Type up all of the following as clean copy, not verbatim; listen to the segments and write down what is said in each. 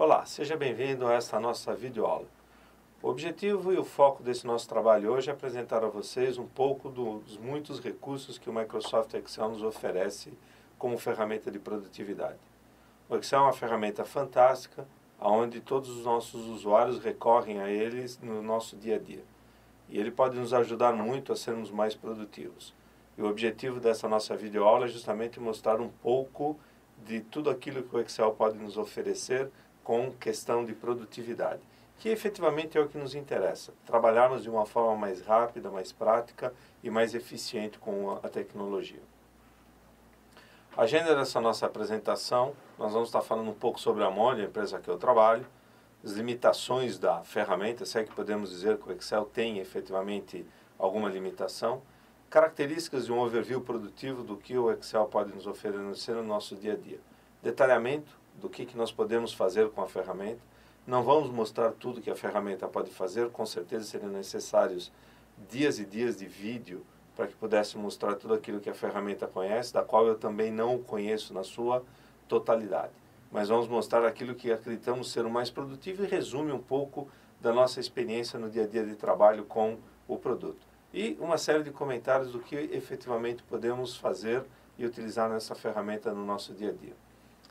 Olá, seja bem-vindo a esta nossa videoaula. O objetivo e o foco desse nosso trabalho hoje é apresentar a vocês um pouco dos muitos recursos que o Microsoft Excel nos oferece como ferramenta de produtividade. O Excel é uma ferramenta fantástica, onde todos os nossos usuários recorrem a eles no nosso dia a dia. E ele pode nos ajudar muito a sermos mais produtivos. E o objetivo dessa nossa videoaula é justamente mostrar um pouco de tudo aquilo que o Excel pode nos oferecer com questão de produtividade, que efetivamente é o que nos interessa, trabalharmos de uma forma mais rápida, mais prática e mais eficiente com a tecnologia. A agenda dessa nossa apresentação, nós vamos estar falando um pouco sobre a Mondio, a empresa que eu trabalho, as limitações da ferramenta, se é que podemos dizer que o Excel tem efetivamente alguma limitação, características de um overview produtivo do que o Excel pode nos oferecer no nosso dia a dia, detalhamento do que nós podemos fazer com a ferramenta. Não vamos mostrar tudo que a ferramenta pode fazer, com certeza seriam necessários dias e dias de vídeo para que pudesse mostrar tudo aquilo que a ferramenta conhece, da qual eu também não o conheço na sua totalidade. Mas vamos mostrar aquilo que acreditamos ser o mais produtivo e resume um pouco da nossa experiência no dia a dia de trabalho com o produto. E uma série de comentários do que efetivamente podemos fazer e utilizar nessa ferramenta no nosso dia a dia.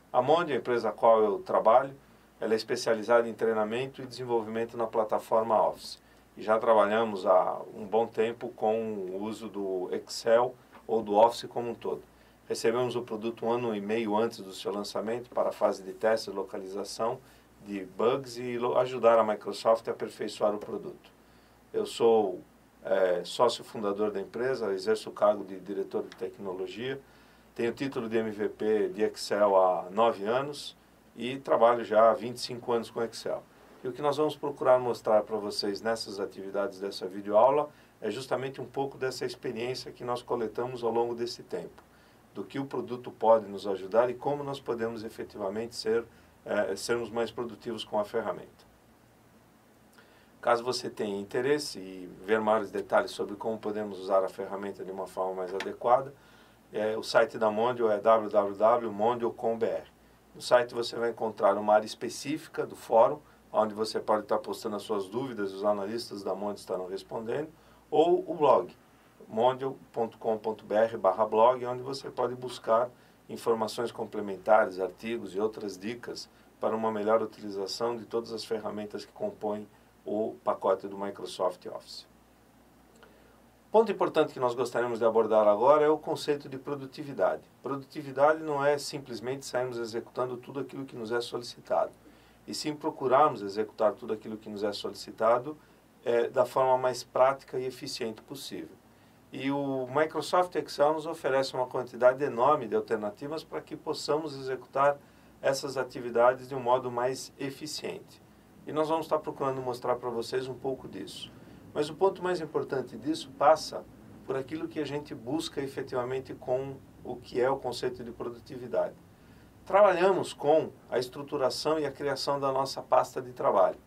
A Mondio, a empresa a qual eu trabalho, ela é especializada em treinamento e desenvolvimento na plataforma Office. E já trabalhamos há um bom tempo com o uso do Excel ou do Office como um todo. Recebemos o produto um ano e meio antes do seu lançamento para a fase de teste e localização de bugs e ajudar a Microsoft a aperfeiçoar o produto. Eu sou sócio fundador da empresa, exerço o cargo de diretor de tecnologia, tenho título de MVP de Excel há 9 anos e trabalho já há 25 anos com Excel. E o que nós vamos procurar mostrar para vocês nessas atividades dessa videoaula é justamente um pouco dessa experiência que nós coletamos ao longo desse tempo, do que o produto pode nos ajudar e como nós podemos efetivamente sermos mais produtivos com a ferramenta. Caso você tenha interesse e ver maiores detalhes sobre como podemos usar a ferramenta de uma forma mais adequada, o site da Mondio é www.mondio.com.br. No site você vai encontrar uma área específica do fórum, onde você pode estar postando as suas dúvidas, os analistas da Mondio estarão respondendo, ou o blog, mondio.com.br/blog, onde você pode buscar informações complementares, artigos e outras dicas para uma melhor utilização de todas as ferramentas que compõem o pacote do Microsoft Office. Ponto importante que nós gostaríamos de abordar agora é o conceito de produtividade. Produtividade não é simplesmente sairmos executando tudo aquilo que nos é solicitado, e sim procurarmos executar tudo aquilo que nos é solicitado da forma mais prática e eficiente possível. E o Microsoft Excel nos oferece uma quantidade enorme de alternativas para que possamos executar essas atividades de um modo mais eficiente. E nós vamos estar procurando mostrar para vocês um pouco disso. Mas o ponto mais importante disso passa por aquilo que a gente busca efetivamente com o que é o conceito de produtividade. Trabalhamos com a estruturação e a criação da nossa pasta de trabalho.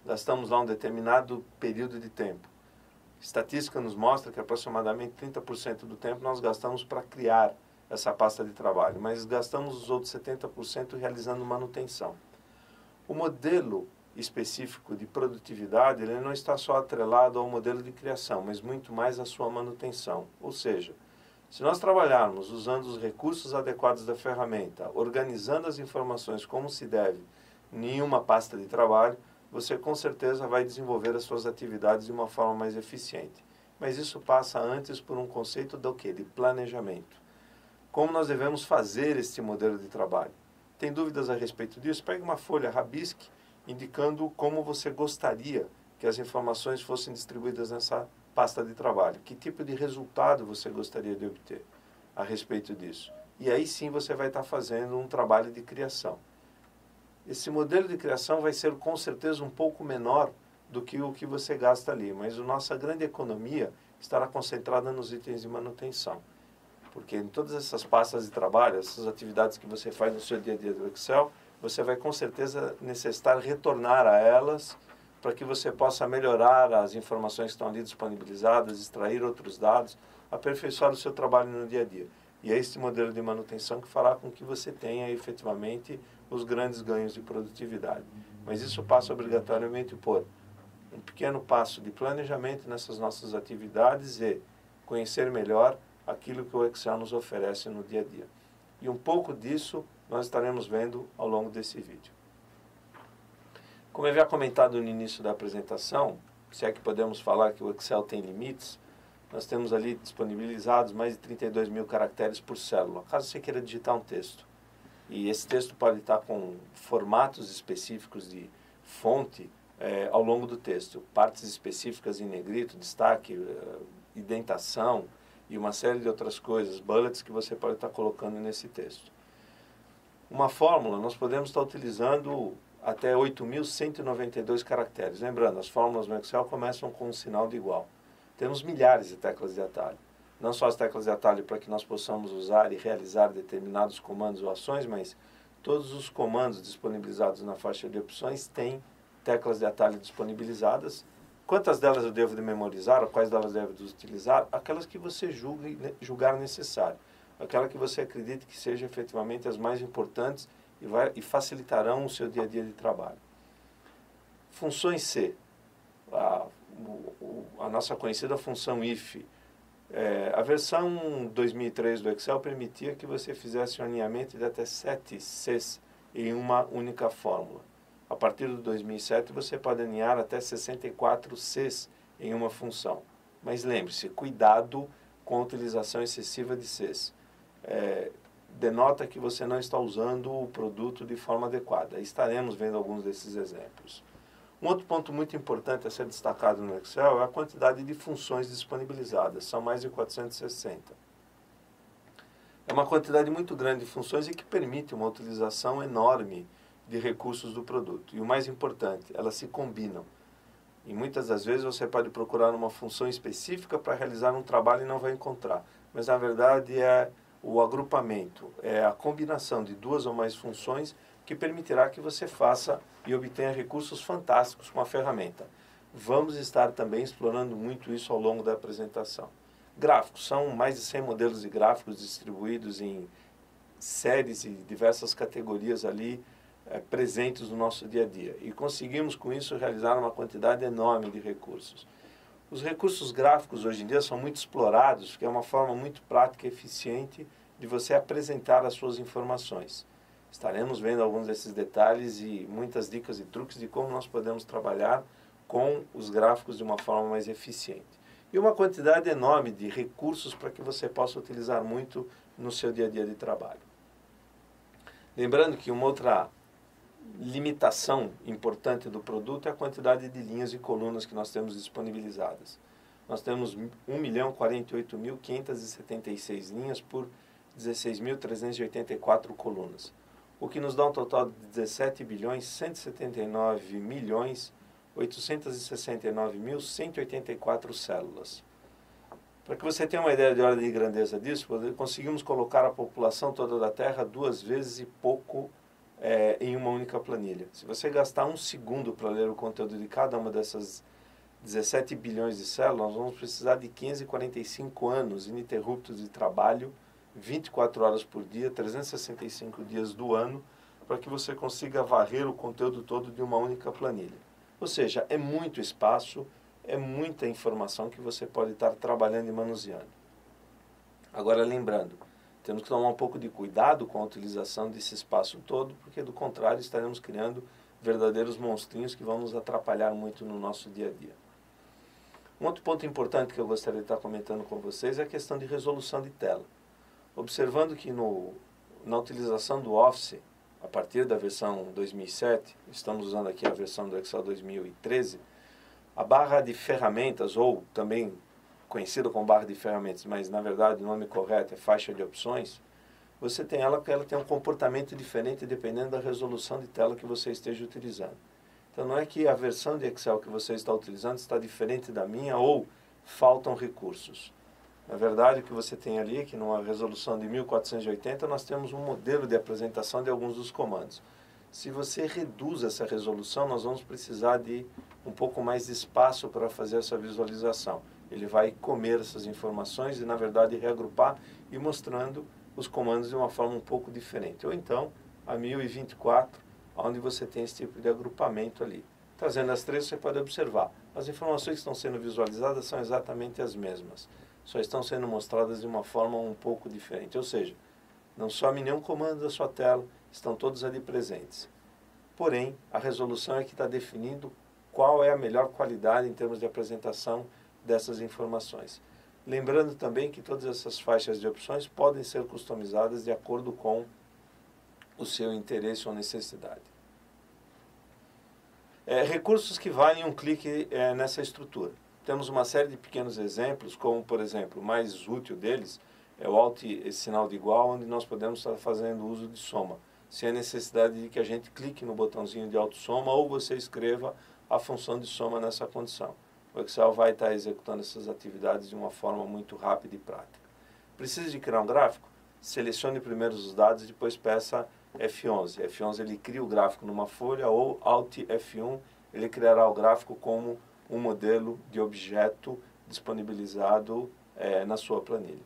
Gastamos lá um determinado período de tempo. Estatística nos mostra que aproximadamente 30% do tempo nós gastamos para criar essa pasta de trabalho, mas gastamos os outros 70% realizando manutenção. O modelo específico de produtividade, ele não está só atrelado ao modelo de criação, mas muito mais à sua manutenção. Ou seja, se nós trabalharmos usando os recursos adequados da ferramenta, organizando as informações como se deve em uma pasta de trabalho, você com certeza vai desenvolver as suas atividades de uma forma mais eficiente. Mas isso passa antes por um conceito do quê? De planejamento. Como nós devemos fazer este modelo de trabalho? Tem dúvidas a respeito disso? Pegue uma folha, rabisque, indicando como você gostaria que as informações fossem distribuídas nessa pasta de trabalho. Que tipo de resultado você gostaria de obter a respeito disso? E aí sim você vai estar fazendo um trabalho de criação. Esse modelo de criação vai ser com certeza um pouco menor do que o que você gasta ali, mas a nossa grande economia estará concentrada nos itens de manutenção. Porque em todas essas pastas de trabalho, essas atividades que você faz no seu dia a dia do Excel, você vai com certeza necessitar retornar a elas para que você possa melhorar as informações que estão ali disponibilizadas, extrair outros dados, aperfeiçoar o seu trabalho no dia a dia. E é este modelo de manutenção que fará com que você tenha efetivamente os grandes ganhos de produtividade. Mas isso passa obrigatoriamente por um pequeno passo de planejamento nessas nossas atividades e conhecer melhor aquilo que o Excel nos oferece no dia a dia. E um pouco disso nós estaremos vendo ao longo desse vídeo. Como eu havia comentado no início da apresentação, se é que podemos falar que o Excel tem limites, nós temos ali disponibilizados mais de 32 mil caracteres por célula, caso você queira digitar um texto. E esse texto pode estar com formatos específicos de fonte ao longo do texto, partes específicas em negrito, destaque, indentação e uma série de outras coisas, bullets que você pode estar colocando nesse texto. Uma fórmula, nós podemos estar utilizando até 8.192 caracteres. Lembrando, as fórmulas no Excel começam com um sinal de igual. Temos milhares de teclas de atalho. Não só as teclas de atalho para que nós possamos usar e realizar determinados comandos ou ações, mas todos os comandos disponibilizados na faixa de opções têm teclas de atalho disponibilizadas. Quantas delas eu devo de memorizar, ou quais delas devo de utilizar? Aquelas que você julgar necessário. Aquela que você acredita que sejam efetivamente as mais importantes e facilitarão o seu dia a dia de trabalho. Funções C. A nossa conhecida função if. A versão 2003 do Excel permitia que você fizesse um alinhamento de até 7 Cs em uma única fórmula. A partir do 2007 você pode alinhar até 64 Cs em uma função. Mas lembre-se, cuidado com a utilização excessiva de Cs. Denota que você não está usando o produto de forma adequada. Estaremos vendo alguns desses exemplos. Um outro ponto muito importante a ser destacado no Excel é a quantidade de funções disponibilizadas. São mais de 460. É uma quantidade muito grande de funções e que permite uma utilização enorme de recursos do produto. E o mais importante, elas se combinam. E muitas das vezes você pode procurar uma função específica para realizar um trabalho e não vai encontrar. Mas na verdade é o agrupamento, é a combinação de duas ou mais funções que permitirá que você faça e obtenha recursos fantásticos com a ferramenta. Vamos estar também explorando muito isso ao longo da apresentação. Gráficos, são mais de 100 modelos de gráficos distribuídos em séries e diversas categorias ali presentes no nosso dia a dia. E conseguimos com isso realizar uma quantidade enorme de recursos. Os recursos gráficos hoje em dia são muito explorados, porque é uma forma muito prática e eficiente de você apresentar as suas informações. Estaremos vendo alguns desses detalhes e muitas dicas e truques de como nós podemos trabalhar com os gráficos de uma forma mais eficiente. E uma quantidade enorme de recursos para que você possa utilizar muito no seu dia a dia de trabalho. Lembrando que uma outra limitação importante do produto é a quantidade de linhas e colunas que nós temos disponibilizadas. Nós temos 1.048.576 linhas por 16.384 colunas, o que nos dá um total de 17.179.869.184 células. Para que você tenha uma ideia de ordem de grandeza disso, conseguimos colocar a população toda da Terra 2 vezes e pouco em uma única planilha. Se você gastar um segundo para ler o conteúdo de cada uma dessas 17 bilhões de células, nós vamos precisar de 545 anos ininterruptos de trabalho, 24 horas por dia, 365 dias do ano, para que você consiga varrer o conteúdo todo de uma única planilha. Ou seja, é muito espaço, é muita informação que você pode estar trabalhando e manuseando. Agora, lembrando, temos que tomar um pouco de cuidado com a utilização desse espaço todo, porque do contrário estaremos criando verdadeiros monstrinhos que vão nos atrapalhar muito no nosso dia a dia. Um outro ponto importante que eu gostaria de estar comentando com vocês é a questão de resolução de tela. Observando que na utilização do Office, a partir da versão 2007, estamos usando aqui a versão do Excel 2013, a barra de ferramentas, ou também conhecida como barra de ferramentas, mas na verdade o nome correto é faixa de opções, você tem ela tem um comportamento diferente dependendo da resolução de tela que você esteja utilizando. Então não é que a versão de Excel que você está utilizando está diferente da minha ou faltam recursos. Na verdade, o que você tem ali é que numa resolução de 1480 nós temos um modelo de apresentação de alguns dos comandos. Se você reduz essa resolução, nós vamos precisar de um pouco mais de espaço para fazer essa visualização. Ele vai comer essas informações e, na verdade, reagrupar e mostrando os comandos de uma forma um pouco diferente. Ou então, a 1024, onde você tem esse tipo de agrupamento ali. Trazendo as três, você pode observar. As informações que estão sendo visualizadas são exatamente as mesmas. Só estão sendo mostradas de uma forma um pouco diferente. Ou seja, não some nenhum comando da sua tela, estão todos ali presentes. Porém, a resolução é que está definindo qual é a melhor qualidade em termos de apresentação dessas informações. Lembrando também que todas essas faixas de opções podem ser customizadas de acordo com o seu interesse ou necessidade. Recursos que valem um clique nessa estrutura. Temos uma série de pequenos exemplos, como, por exemplo, o mais útil deles é o Alt e sinal de igual, onde nós podemos estar fazendo uso de soma, sem a necessidade de que a gente clique no botãozinho de autossoma ou você escreva a função de soma nessa condição. O Excel vai estar executando essas atividades de uma forma muito rápida e prática. Precisa de criar um gráfico? Selecione primeiro os dados e depois peça F11. F11 ele cria o gráfico numa folha ou Alt F1 ele criará o gráfico como um modelo de objeto disponibilizado na sua planilha.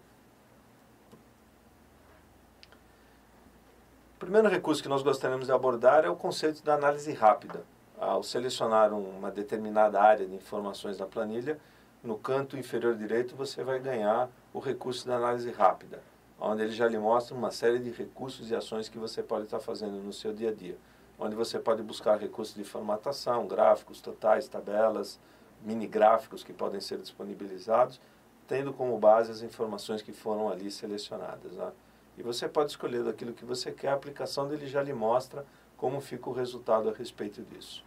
O primeiro recurso que nós gostaríamos de abordar é o conceito da análise rápida. Ao selecionar uma determinada área de informações da planilha, no canto inferior direito você vai ganhar o recurso da análise rápida, onde ele já lhe mostra uma série de recursos e ações que você pode estar fazendo no seu dia a dia, onde você pode buscar recursos de formatação, gráficos, totais, tabelas, mini gráficos que podem ser disponibilizados, tendo como base as informações que foram ali selecionadas, né? E você pode escolher daquilo que você quer, a aplicação dele já lhe mostra como fica o resultado a respeito disso.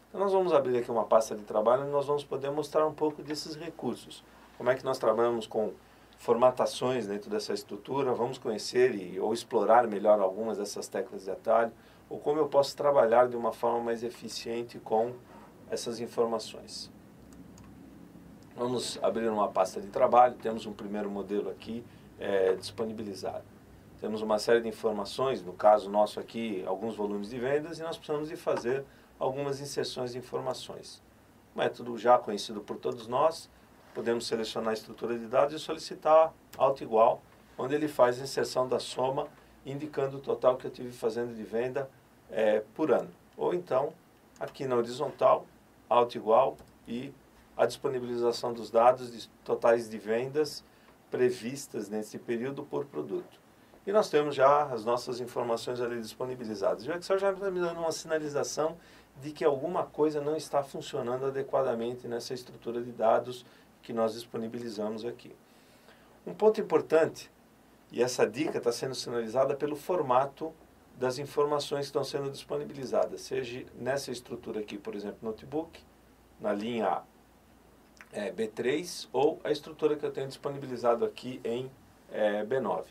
Então nós vamos abrir aqui uma pasta de trabalho onde nós vamos poder mostrar um pouco desses recursos. Como é que nós trabalhamos com formatações dentro dessa estrutura, vamos conhecer ou explorar melhor algumas dessas teclas de atalho, ou como eu posso trabalhar de uma forma mais eficiente com essas informações. Vamos abrir uma pasta de trabalho, temos um primeiro modelo aqui disponibilizado. Temos uma série de informações, no caso nosso aqui, alguns volumes de vendas, e nós precisamos de fazer algumas inserções de informações. Método já conhecido por todos nós, podemos selecionar a estrutura de dados e solicitar Alt igual, onde ele faz a inserção da soma, indicando o total que eu tive fazendo de venda por ano. Ou então, aqui na horizontal, Alt igual e a disponibilização dos dados de totais de vendas previstas nesse período por produto. E nós temos já as nossas informações ali disponibilizadas. E o Excel já está me dando uma sinalização de que alguma coisa não está funcionando adequadamente nessa estrutura de dados que nós disponibilizamos aqui. Um ponto importante, e essa dica está sendo sinalizada pelo formato das informações que estão sendo disponibilizadas, seja nessa estrutura aqui, por exemplo, notebook, na linha B3, ou a estrutura que eu tenho disponibilizado aqui em B9.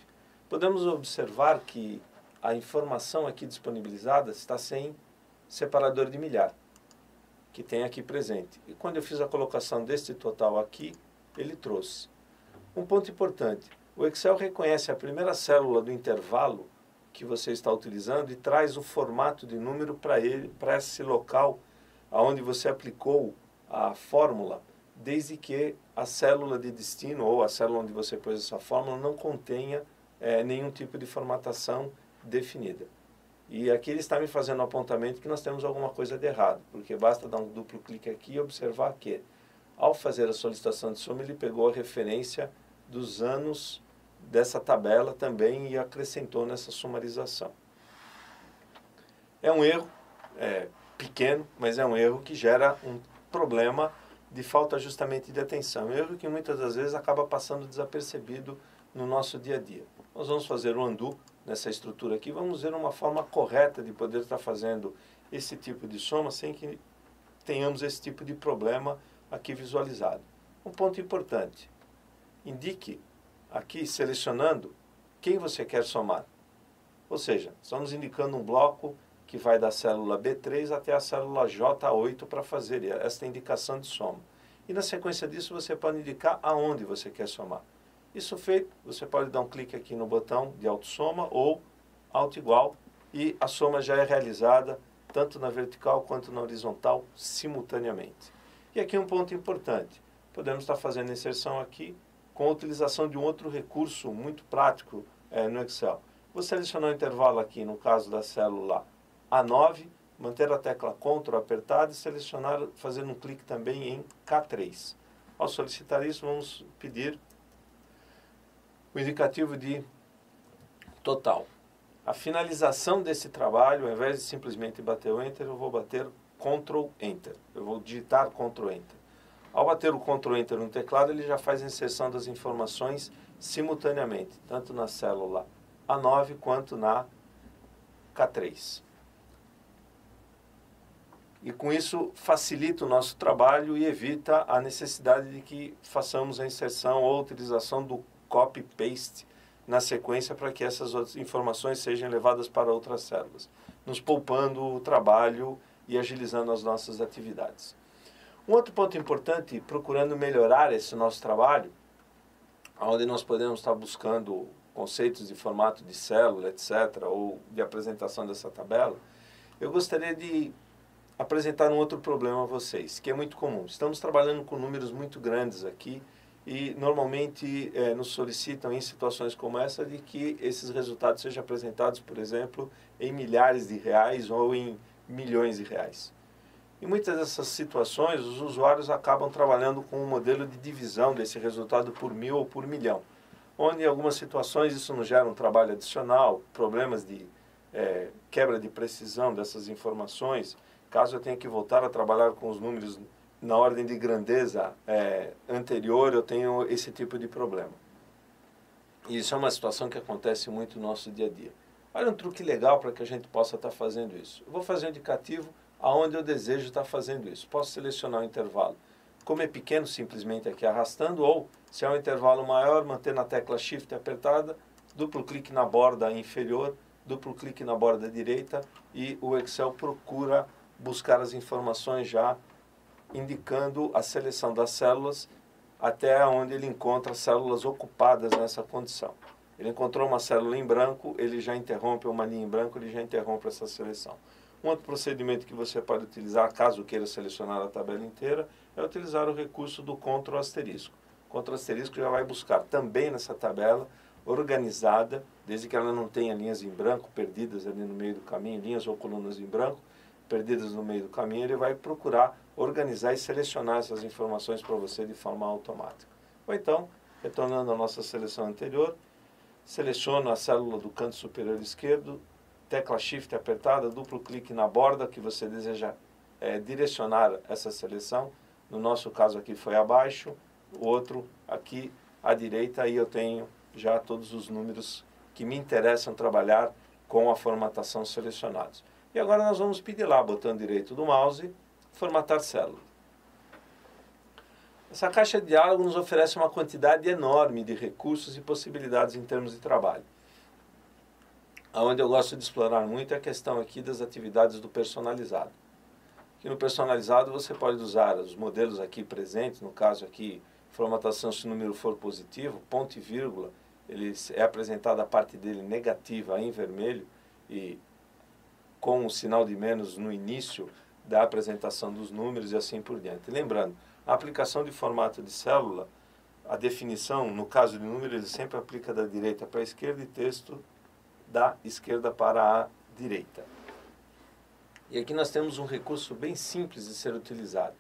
Podemos observar que a informação aqui disponibilizada está sem separador de milhar, que tem aqui presente. E quando eu fiz a colocação deste total aqui, ele trouxe. Um ponto importante, o Excel reconhece a primeira célula do intervalo que você está utilizando e traz o formato de número para esse local onde você aplicou a fórmula, desde que a célula de destino ou a célula onde você pôs essa fórmula não contenha nenhum tipo de formatação definida. E aqui ele está me fazendo um apontamento que nós temos alguma coisa de errado, porque basta dar um duplo clique aqui e observar que, ao fazer a solicitação de soma, ele pegou a referência dos anos dessa tabela também e acrescentou nessa sumarização. É um erro pequeno, mas é um erro que gera um problema de falta justamente de atenção. Um erro que muitas das vezes acaba passando desapercebido no nosso dia a dia. Nós vamos fazer um undo nessa estrutura aqui, vamos ver uma forma correta de poder estar fazendo esse tipo de soma sem que tenhamos esse tipo de problema aqui visualizado. Um ponto importante, indique aqui selecionando quem você quer somar. Ou seja, estamos indicando um bloco que vai da célula B3 até a célula J8 para fazer esta indicação de soma. E na sequência disso você pode indicar aonde você quer somar. Isso feito, você pode dar um clique aqui no botão de autossoma ou Alt igual e a soma já é realizada tanto na vertical quanto na horizontal simultaneamente. E aqui um ponto importante, podemos estar fazendo inserção aqui com a utilização de um outro recurso muito prático no Excel. Vou selecionar o intervalo aqui, no caso da célula A9, manter a tecla Ctrl apertada e selecionar, fazendo um clique também em K3. Ao solicitar isso, vamos pedir o indicativo de total. A finalização desse trabalho, ao invés de simplesmente bater o Enter, eu vou bater Ctrl Enter. Eu vou digitar Ctrl Enter. Ao bater o Ctrl Enter no teclado, ele já faz a inserção das informações simultaneamente, tanto na célula A9 quanto na K3. E com isso facilita o nosso trabalho e evita a necessidade de que façamos a inserção ou a utilização do copy-paste na sequência para que essas outras informações sejam levadas para outras células, nos poupando o trabalho e agilizando as nossas atividades. Um outro ponto importante, procurando melhorar esse nosso trabalho, onde nós podemos estar buscando conceitos de formato de célula, etc., ou de apresentação dessa tabela, eu gostaria de apresentar um outro problema a vocês, que é muito comum. Estamos trabalhando com números muito grandes aqui e normalmente nos solicitam em situações como essa de que esses resultados sejam apresentados, por exemplo, em milhares de reais ou em milhões de reais. Em muitas dessas situações, os usuários acabam trabalhando com um modelo de divisão desse resultado por 1000 ou por milhão, onde em algumas situações isso nos gera um trabalho adicional, problemas de quebra de precisão dessas informações. Caso eu tenha que voltar a trabalhar com os números na ordem de grandeza anterior, eu tenho esse tipo de problema. E isso é uma situação que acontece muito no nosso dia a dia. Olha um truque legal para que a gente possa estar fazendo isso. Eu vou fazer um indicativo aonde eu desejo estar fazendo isso. Posso selecionar o intervalo. Como é pequeno, simplesmente aqui arrastando, ou se é um intervalo maior, manter na tecla Shift apertada, duplo clique na borda inferior, duplo clique na borda direita e o Excel procura buscar as informações já indicando a seleção das células até onde ele encontra células ocupadas nessa condição. Ele encontrou uma célula em branco, ele já interrompe uma linha em branco, ele já interrompe essa seleção. Um outro procedimento que você pode utilizar, caso queira selecionar a tabela inteira, é utilizar o recurso do Ctrl asterisco. Ctrl asterisco já vai buscar também nessa tabela organizada, desde que ela não tenha linhas em branco perdidas ali no meio do caminho, linhas ou colunas em branco perdidas no meio do caminho, ele vai procurar organizar e selecionar essas informações para você de forma automática. Ou então, retornando à nossa seleção anterior, seleciono a célula do canto superior esquerdo, tecla Shift apertada, duplo clique na borda que você deseja direcionar essa seleção. No nosso caso aqui foi abaixo, o outro aqui à direita, e eu tenho já todos os números que me interessam trabalhar com a formatação selecionados. E agora nós vamos pedir lá, botão direito do mouse, formatar célula. Essa caixa de diálogo nos oferece uma quantidade enorme de recursos e possibilidades em termos de trabalho. Onde eu gosto de explorar muito é a questão aqui das atividades do personalizado. Aqui no personalizado você pode usar os modelos aqui presentes, no caso aqui, formatação se o número for positivo, ponto e vírgula, ele é apresentada a parte dele negativa em vermelho e com o sinal de menos no início da apresentação dos números e assim por diante. Lembrando, a aplicação de formato de célula, a definição, no caso de número, ele sempre aplica da direita para a esquerda e texto da esquerda para a direita. E aqui nós temos um recurso bem simples de ser utilizado.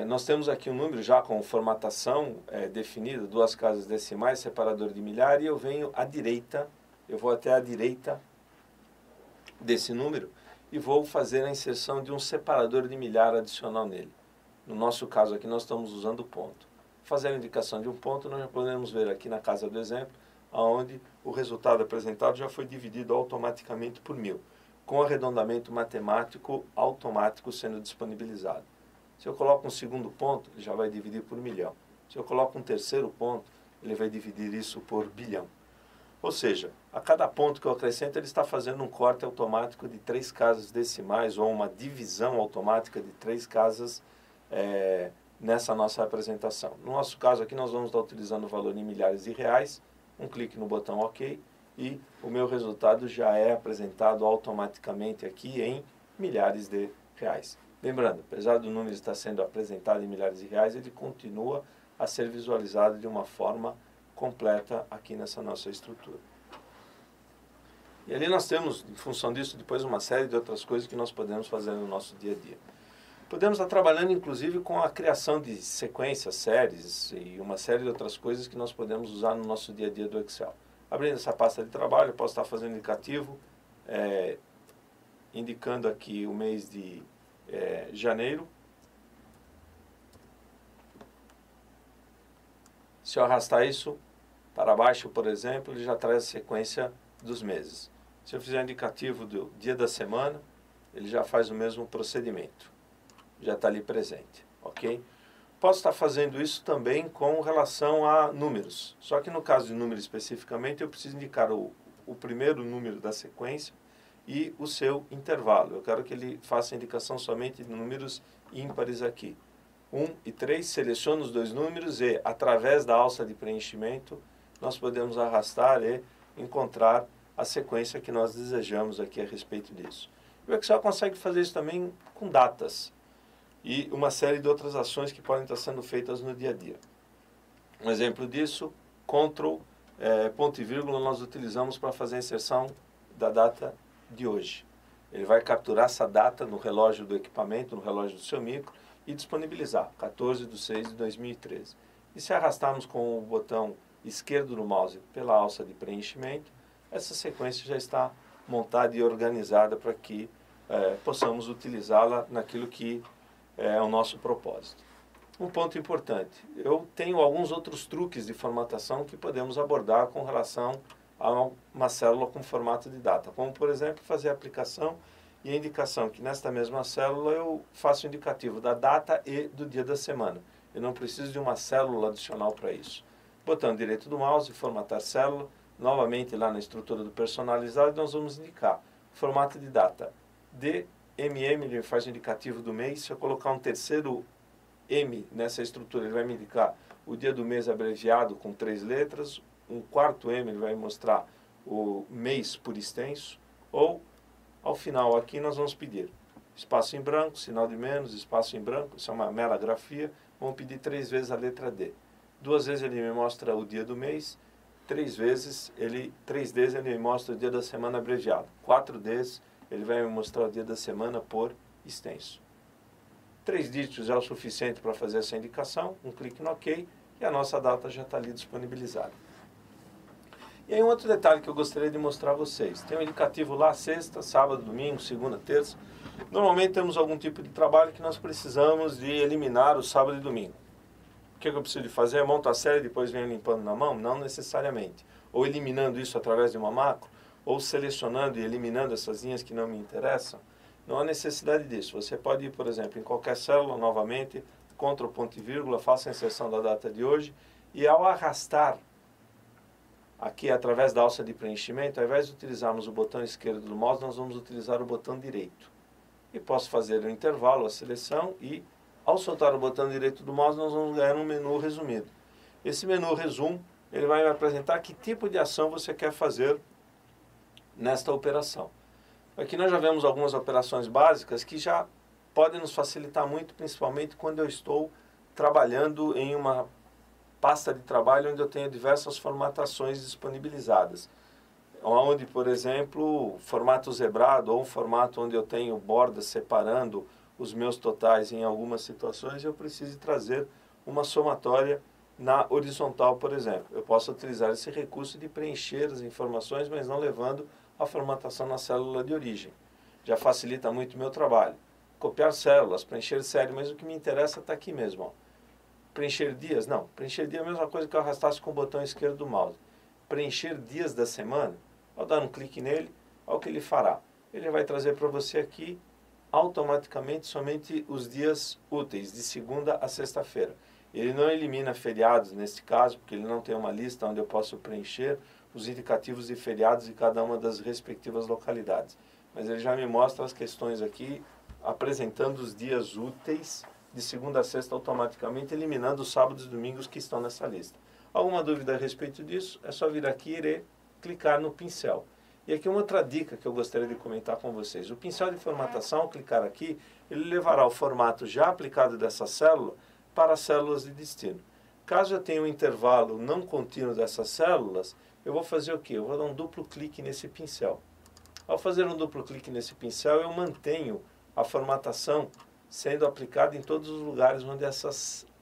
Nós temos aqui um número já com formatação definida, 2 casas decimais, separador de milhar, e eu venho à direita, eu vou até a direita desse número e vou fazer a inserção de um separador de milhar adicional nele. No nosso caso aqui nós estamos usando ponto. Fazer a indicação de um ponto, nós já podemos ver aqui na casa do exemplo, onde o resultado apresentado já foi dividido automaticamente por 1000, com arredondamento matemático automático sendo disponibilizado. Se eu coloco um segundo ponto, ele já vai dividir por 1.000.000. Se eu coloco um terceiro ponto, ele vai dividir isso por bilhão. Ou seja, a cada ponto que eu acrescento, ele está fazendo um corte automático de 3 casas decimais ou uma divisão automática de 3 casas nessa nossa apresentação. No nosso caso aqui, nós vamos estar utilizando o valor em milhares de reais, um clique no botão OK e o meu resultado já é apresentado automaticamente aqui em milhares de reais. Lembrando, apesar do número estar sendo apresentado em milhares de reais, ele continua a ser visualizado de uma forma completa aqui nessa nossa estrutura. E ali nós temos, em função disso, depois uma série de outras coisas que nós podemos fazer no nosso dia a dia. Podemos estar trabalhando, inclusive, com a criação de sequências, séries e uma série de outras coisas que nós podemos usar no nosso dia a dia do Excel. Abrindo essa pasta de trabalho, eu posso estar fazendo indicativo, indicando aqui o mês de janeiro. Se eu arrastar isso para baixo, por exemplo, ele já traz a sequência dos meses. Se eu fizer indicativo do dia da semana, ele já faz o mesmo procedimento. Já está ali presente, ok? Posso estar fazendo isso também com relação a números. Só que no caso de número especificamente, eu preciso indicar o primeiro número da sequência e o seu intervalo. Eu quero que ele faça a indicação somente de números ímpares aqui. 1 e 3, seleciono os dois números e, através da alça de preenchimento, nós podemos arrastar e encontrar a sequência que nós desejamos aqui a respeito disso. O Excel consegue fazer isso também com datas e uma série de outras ações que podem estar sendo feitas no dia a dia. Um exemplo disso, Ctrl, ponto e vírgula, nós utilizamos para fazer a inserção da data de hoje. Ele vai capturar essa data no relógio do equipamento, no relógio do seu micro, e disponibilizar, 14/6/2013. E se arrastarmos com o botão esquerdo do mouse pela alça de preenchimento, essa sequência já está montada e organizada para que possamos utilizá-la naquilo que é o nosso propósito. Um ponto importante, eu tenho alguns outros truques de formatação que podemos abordar com relação a uma célula com formato de data, como por exemplo fazer a aplicação e a indicação que nesta mesma célula eu faço o indicativo da data e do dia da semana. Eu não preciso de uma célula adicional para isso. Botão direito do mouse, formatar célula, novamente lá na estrutura do personalizado nós vamos indicar formato de data DMM, ele faz o indicativo do mês. Se eu colocar um terceiro M nessa estrutura, ele vai me indicar o dia do mês abreviado com 3 letras, um quarto M ele vai mostrar o mês por extenso, ou ao final aqui nós vamos pedir espaço em branco, sinal de menos, espaço em branco, isso é uma mera grafia, vamos pedir 3 vezes a letra D. 2 vezes ele me mostra o dia do mês, 3 vezes, 3Ds ele me mostra o dia da semana abreviado, 4Ds ele vai me mostrar o dia da semana por extenso. 3 dígitos é o suficiente para fazer essa indicação, um clique no OK e a nossa data já está ali disponibilizada. E aí um outro detalhe que eu gostaria de mostrar a vocês. Tem um indicativo lá, sexta, sábado, domingo, segunda, terça. Normalmente temos algum tipo de trabalho que nós precisamos de eliminar o sábado e domingo. O que eu preciso de fazer? Eu monto a série e depois venho limpando na mão? Não necessariamente. Ou eliminando isso através de uma macro, ou selecionando e eliminando essas linhas que não me interessam. Não há necessidade disso. Você pode ir, por exemplo, em qualquer célula, novamente, Ctrl, ponto e vírgula, faça a inserção da data de hoje, e ao arrastar aqui através da alça de preenchimento, ao invés de utilizarmos o botão esquerdo do mouse, nós vamos utilizar o botão direito. E posso fazer o intervalo, a seleção, e ao soltar o botão direito do mouse, nós vamos ganhar um menu resumido. Esse menu resumo, ele vai me apresentar que tipo de ação você quer fazer nesta operação. Aqui nós já vemos algumas operações básicas que já podem nos facilitar muito, principalmente quando eu estou trabalhando em uma pasta de trabalho onde eu tenho diversas formatações disponibilizadas. Onde, por exemplo, formato zebrado ou um formato onde eu tenho bordas separando os meus totais em algumas situações, eu preciso trazer uma somatória na horizontal, por exemplo. Eu posso utilizar esse recurso de preencher as informações, mas não levando a formatação na célula de origem. Já facilita muito o meu trabalho. Copiar células, preencher série, mas o que me interessa está aqui mesmo. Ó. Preencher dias? Não. Preencher dia é a mesma coisa que eu arrastasse com o botão esquerdo do mouse. Preencher dias da semana, ao dar um clique nele, olha o que ele fará. Ele vai trazer para você aqui, automaticamente, somente os dias úteis, de segunda a sexta-feira. Ele não elimina feriados neste caso, porque ele não tem uma lista onde eu posso preencher os indicativos de feriados de cada uma das respectivas localidades. Mas ele já me mostra as questões aqui, apresentando os dias úteis de segunda a sexta automaticamente, eliminando os sábados e domingos que estão nessa lista. Alguma dúvida a respeito disso? É só vir aqui e clicar no pincel. E aqui uma outra dica que eu gostaria de comentar com vocês. O pincel de formatação, ao clicar aqui, ele levará o formato já aplicado dessa célula para as células de destino. Caso eu tenha um intervalo não contínuo dessas células, eu vou fazer o quê? Eu vou dar um duplo clique nesse pincel. Ao fazer um duplo clique nesse pincel, eu mantenho a formatação sendo aplicada em todos os lugares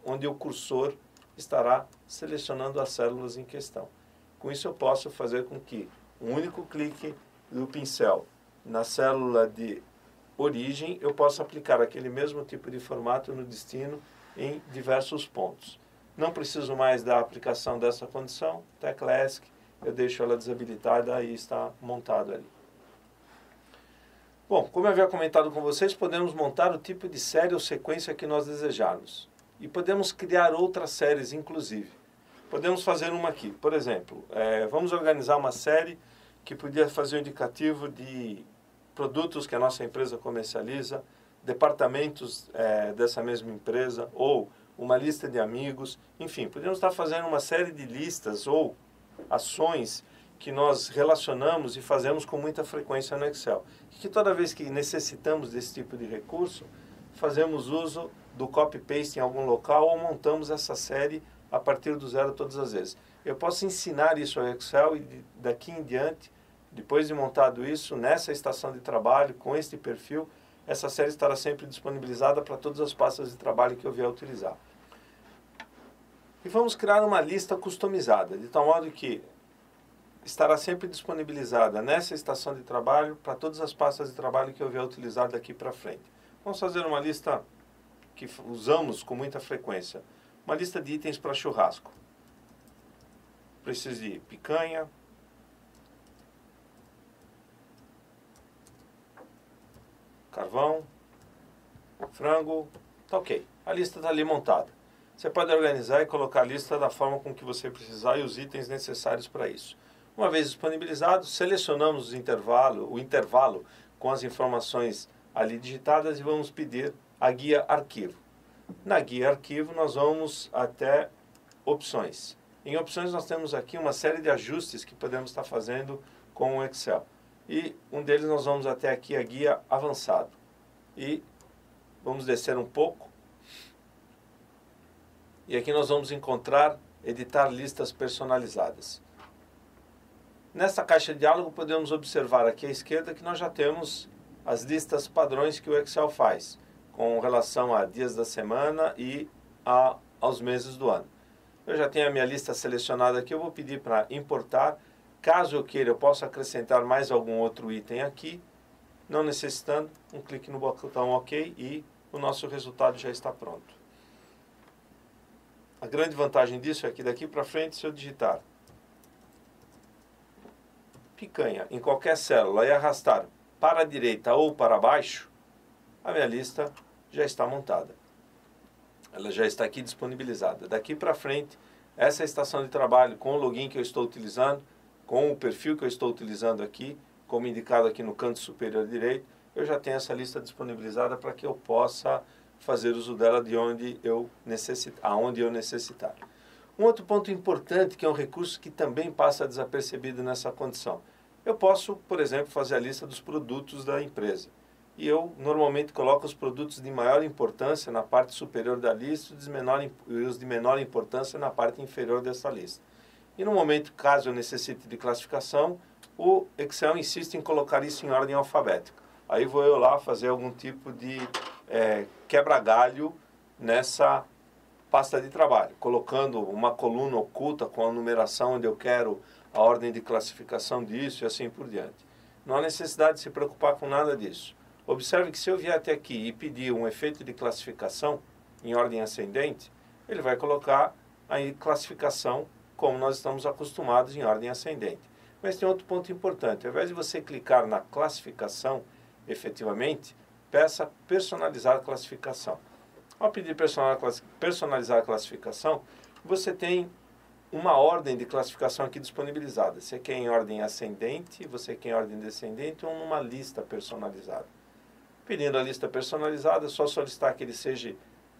onde o cursor estará selecionando as células em questão. Com isso eu posso fazer com que um único clique do pincel na célula de origem, eu possa aplicar aquele mesmo tipo de formato no destino em diversos pontos. Não preciso mais da aplicação dessa condição, tecla ESC, eu deixo ela desabilitada e está montado ali. Bom, como eu havia comentado com vocês, podemos montar o tipo de série ou sequência que nós desejarmos. E podemos criar outras séries, inclusive. Podemos fazer uma aqui. Por exemplo, vamos organizar uma série que podia fazer um indicativo de produtos que a nossa empresa comercializa, departamentos dessa mesma empresa, ou uma lista de amigos. Enfim, podemos estar fazendo uma série de listas ou ações que nós relacionamos e fazemos com muita frequência no Excel. E que toda vez que necessitamos desse tipo de recurso, fazemos uso do copy-paste em algum local ou montamos essa série a partir do zero todas as vezes. Eu posso ensinar isso ao Excel e daqui em diante, depois de montado isso, nessa estação de trabalho, com este perfil, essa série estará sempre disponibilizada para todas as pastas de trabalho que eu vier utilizar. E vamos criar uma lista customizada, de tal modo que estará sempre disponibilizada nessa estação de trabalho para todas as pastas de trabalho que eu vier utilizar daqui para frente. Vamos fazer uma lista que usamos com muita frequência. Uma lista de itens para churrasco. Preciso de picanha, carvão, frango, tá ok. A lista está ali montada. Você pode organizar e colocar a lista da forma com que você precisar e os itens necessários para isso. Uma vez disponibilizado, selecionamos o intervalo com as informações ali digitadas e vamos pedir a guia arquivo. Na guia arquivo nós vamos até opções. Em opções nós temos aqui uma série de ajustes que podemos estar fazendo com o Excel. E um deles nós vamos até aqui a guia avançado. E vamos descer um pouco. E aqui nós vamos encontrar editar listas personalizadas. Nesta caixa de diálogo podemos observar aqui à esquerda que nós já temos as listas padrões que o Excel faz, com relação a dias da semana e aos meses do ano. Eu já tenho a minha lista selecionada aqui, eu vou pedir para importar. Caso eu queira, eu posso acrescentar mais algum outro item aqui. Não necessitando, um clique no botão OK e o nosso resultado já está pronto. A grande vantagem disso é que daqui para frente, se eu digitar picanha em qualquer célula e arrastar para a direita ou para baixo, a minha lista já está montada. Ela já está aqui disponibilizada. Daqui para frente, essa estação de trabalho com o login que eu estou utilizando, com o perfil que eu estou utilizando aqui, como indicado aqui no canto superior direito, eu já tenho essa lista disponibilizada para que eu possa fazer uso dela aonde eu necessitar. Um outro ponto importante, que é um recurso que também passa desapercebido nessa condição. Eu posso, por exemplo, fazer a lista dos produtos da empresa. E eu normalmente coloco os produtos de maior importância na parte superior da lista e os de menor importância na parte inferior dessa lista. E no momento, caso eu necessite de classificação, o Excel insiste em colocar isso em ordem alfabética. Aí vou eu lá fazer algum tipo de quebra-galho nessa pasta de trabalho, colocando uma coluna oculta com a numeração onde eu quero a ordem de classificação disso e assim por diante. Não há necessidade de se preocupar com nada disso. Observe que se eu vier até aqui e pedir um efeito de classificação em ordem ascendente, ele vai colocar a classificação como nós estamos acostumados em ordem ascendente. Mas tem outro ponto importante. Ao invés de você clicar na classificação, efetivamente, peça personalizar a classificação. Ao pedir personalizar a classificação, você tem uma ordem de classificação aqui disponibilizada. Você quer em ordem ascendente, você quer em ordem descendente ou numa lista personalizada. Pedindo a lista personalizada, é só solicitar que ele seja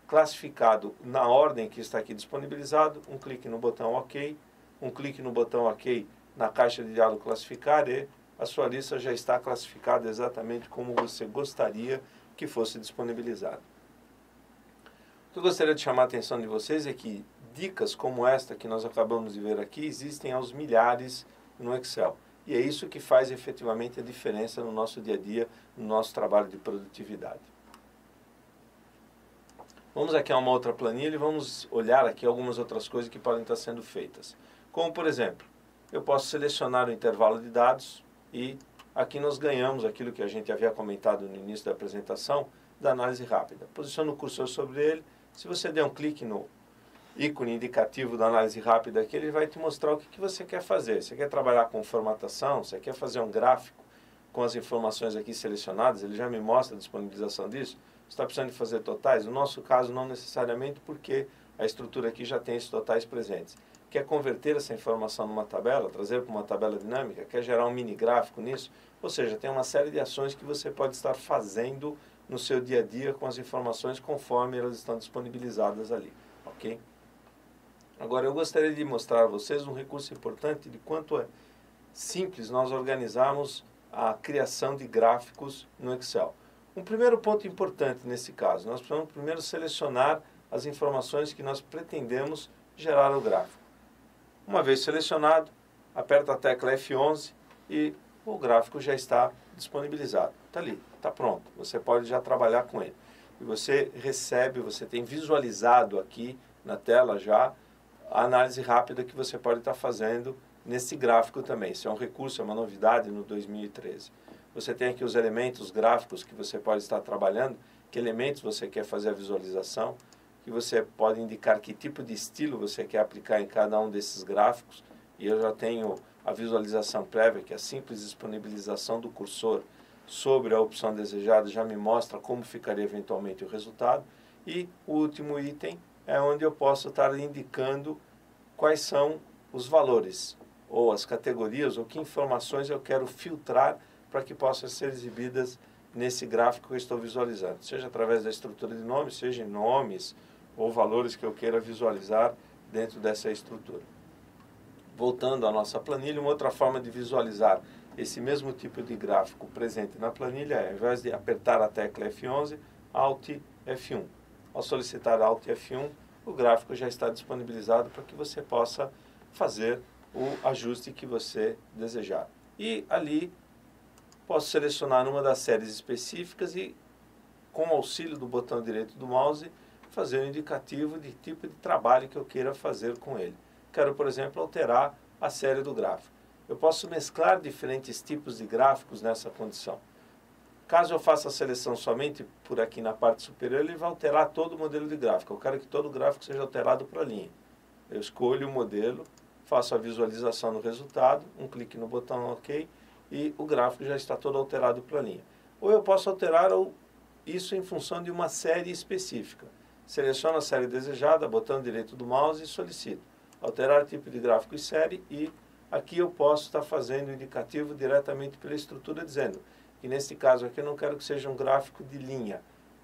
classificado na ordem que está aqui disponibilizado, um clique no botão OK, um clique no botão OK na caixa de diálogo classificar e a sua lista já está classificada exatamente como você gostaria que fosse disponibilizada. O que eu gostaria de chamar a atenção de vocês é que, dicas como esta que nós acabamos de ver aqui existem aos milhares no Excel. E é isso que faz efetivamente a diferença no nosso dia a dia, no nosso trabalho de produtividade. Vamos aqui a uma outra planilha e vamos olhar aqui algumas outras coisas que podem estar sendo feitas. Como, por exemplo, eu posso selecionar o intervalo de dados e aqui nós ganhamos aquilo que a gente havia comentado no início da apresentação, da análise rápida. Posiciona o cursor sobre ele. Se você der um clique no ícone indicativo da análise rápida aqui, ele vai te mostrar o que você quer fazer. Você quer trabalhar com formatação, você quer fazer um gráfico com as informações aqui selecionadas, ele já me mostra a disponibilização disso. Você está precisando de fazer totais? No nosso caso, não necessariamente, porque a estrutura aqui já tem esses totais presentes. Quer converter essa informação numa tabela, trazer para uma tabela dinâmica? Quer gerar um mini gráfico nisso? Ou seja, tem uma série de ações que você pode estar fazendo no seu dia a dia com as informações conforme elas estão disponibilizadas ali, ok? Agora, eu gostaria de mostrar a vocês um recurso importante de quanto é simples nós organizarmos a criação de gráficos no Excel. Um primeiro ponto importante nesse caso, nós precisamos primeiro selecionar as informações que nós pretendemos gerar no gráfico. Uma vez selecionado, aperta a tecla F11 e o gráfico já está disponibilizado. Está ali, está pronto. Você pode já trabalhar com ele. E você recebe, você tem visualizado aqui na tela já a análise rápida que você pode estar fazendo nesse gráfico também. Isso é um recurso, é uma novidade no 2013. Você tem aqui os elementos gráficos que você pode estar trabalhando, que elementos você quer fazer a visualização, que você pode indicar que tipo de estilo você quer aplicar em cada um desses gráficos. E eu já tenho a visualização prévia, que é a simples disponibilização do cursor sobre a opção desejada já me mostra como ficaria eventualmente o resultado. E o último item é onde eu posso estar indicando quais são os valores, ou as categorias, ou que informações eu quero filtrar para que possam ser exibidas nesse gráfico que eu estou visualizando, seja através da estrutura de nomes, seja em nomes ou valores que eu queira visualizar dentro dessa estrutura. Voltando à nossa planilha, uma outra forma de visualizar esse mesmo tipo de gráfico presente na planilha é, ao invés de apertar a tecla F11, Alt F1. Ao solicitar Alt F1, o gráfico já está disponibilizado para que você possa fazer o ajuste que você desejar. E ali posso selecionar uma das séries específicas e, com o auxílio do botão direito do mouse, fazer um indicativo de tipo de trabalho que eu queira fazer com ele. Quero, por exemplo, alterar a série do gráfico. Eu posso mesclar diferentes tipos de gráficos nessa condição. Caso eu faça a seleção somente por aqui na parte superior, ele vai alterar todo o modelo de gráfico. Eu quero que todo o gráfico seja alterado para a linha. Eu escolho o modelo, faço a visualização do resultado, um clique no botão OK e o gráfico já está todo alterado para a linha. Ou eu posso alterar isso em função de uma série específica. Seleciono a série desejada, botão direito do mouse e solicito alterar tipo de gráfico e série, e aqui eu posso estar fazendo o indicativo diretamente pela estrutura, dizendo que nesse caso aqui eu não quero que seja um gráfico de linha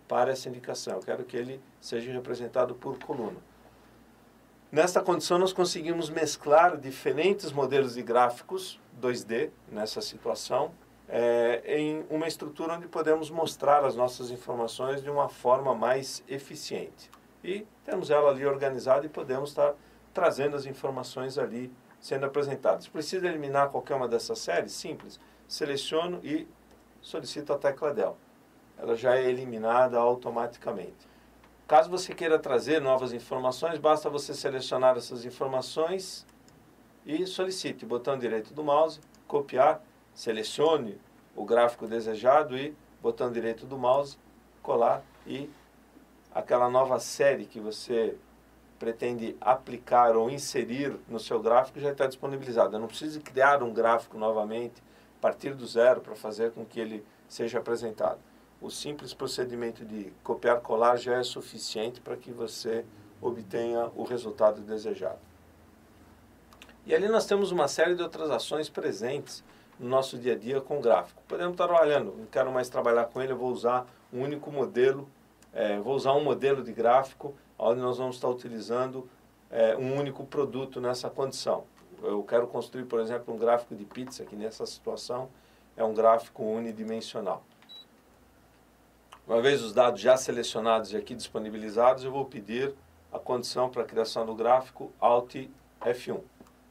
para essa indicação, eu quero que ele seja representado por coluna. Nesta condição nós conseguimos mesclar diferentes modelos de gráficos 2D nessa situação, em uma estrutura onde podemos mostrar as nossas informações de uma forma mais eficiente. E temos ela ali organizada e podemos estar trazendo as informações ali sendo apresentadas. Precisa eliminar qualquer uma dessas séries? Simples. Seleciono e solicito a tecla Del. Ela já é eliminada automaticamente. Caso você queira trazer novas informações, basta você selecionar essas informações e solicite. Botão direito do mouse, copiar, selecione o gráfico desejado e botão direito do mouse, colar, e aquela nova série que você pretende aplicar ou inserir no seu gráfico já está disponibilizado. Eu não preciso criar um gráfico novamente, partir do zero para fazer com que ele seja apresentado. O simples procedimento de copiar e colar já é suficiente para que você obtenha o resultado desejado. E ali nós temos uma série de outras ações presentes no nosso dia a dia com o gráfico. Podemos estar olhando, não quero mais trabalhar com ele, eu vou usar um único modelo, vou usar um modelo de gráfico, onde nós vamos estar utilizando um único produto nessa condição. Eu quero construir, por exemplo, um gráfico de pizza, que nessa situação é um gráfico unidimensional. Uma vez os dados já selecionados e aqui disponibilizados, eu vou pedir a condição para a criação do gráfico Alt F1.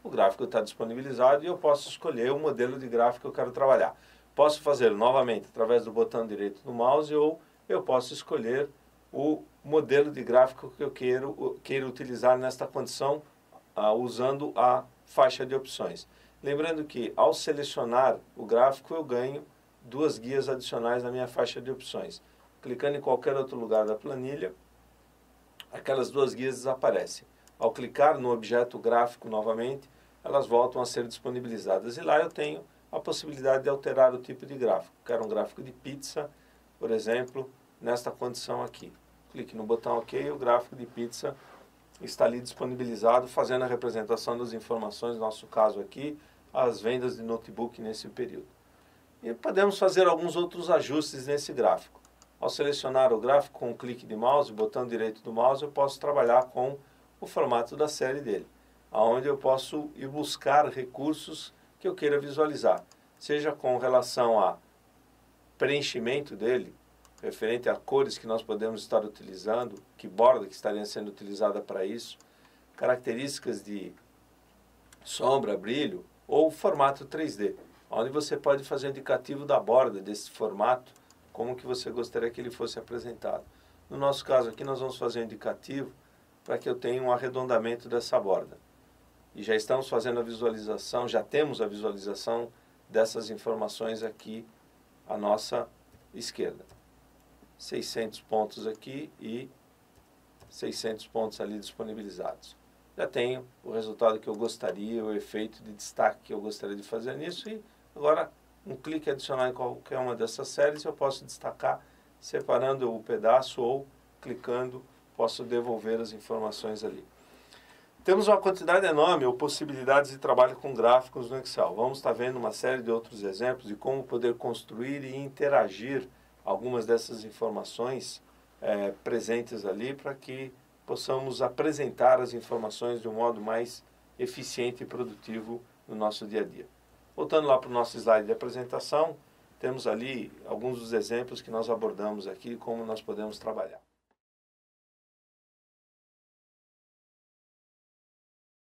O gráfico está disponibilizado e eu posso escolher o modelo de gráfico que eu quero trabalhar. Posso fazê-lo novamente através do botão direito do mouse ou eu posso escolher o modelo de gráfico que eu queira utilizar nesta condição usando a faixa de opções. Lembrando que ao selecionar o gráfico eu ganho 2 guias adicionais na minha faixa de opções. Clicando em qualquer outro lugar da planilha, aquelas 2 guias desaparecem. Ao clicar no objeto gráfico novamente, elas voltam a ser disponibilizadas. E lá eu tenho a possibilidade de alterar o tipo de gráfico. Quero um gráfico de pizza, por exemplo, nesta condição aqui. Clique no botão OK e o gráfico de pizza está ali disponibilizado, fazendo a representação das informações, no nosso caso aqui, as vendas de notebook nesse período. E podemos fazer alguns outros ajustes nesse gráfico. Ao selecionar o gráfico com um clique de mouse, botão direito do mouse, eu posso trabalhar com o formato da série dele, onde eu posso ir buscar recursos que eu queira visualizar, seja com relação a preenchimento dele, referente a cores que nós podemos estar utilizando, que borda que estaria sendo utilizada para isso, características de sombra, brilho, ou formato 3D, onde você pode fazer indicativo da borda desse formato, como que você gostaria que ele fosse apresentado. No nosso caso aqui nós vamos fazer um indicativo para que eu tenha um arredondamento dessa borda. E já estamos fazendo a visualização, já temos a visualização dessas informações aqui à nossa esquerda. 600 pontos aqui e 600 pontos ali disponibilizados. Já tenho o resultado que eu gostaria, o efeito de destaque que eu gostaria de fazer nisso e agora um clique adicional em qualquer uma dessas séries eu posso destacar separando o pedaço ou clicando posso devolver as informações ali. Temos uma quantidade enorme ou possibilidades de trabalho com gráficos no Excel. Vamos estar vendo uma série de outros exemplos de como poder construir e interagir algumas dessas informações presentes ali para que possamos apresentar as informações de um modo mais eficiente e produtivo no nosso dia a dia. Voltando lá para o nosso slide de apresentação, temos ali alguns dos exemplos que nós abordamos aqui, como nós podemos trabalhar.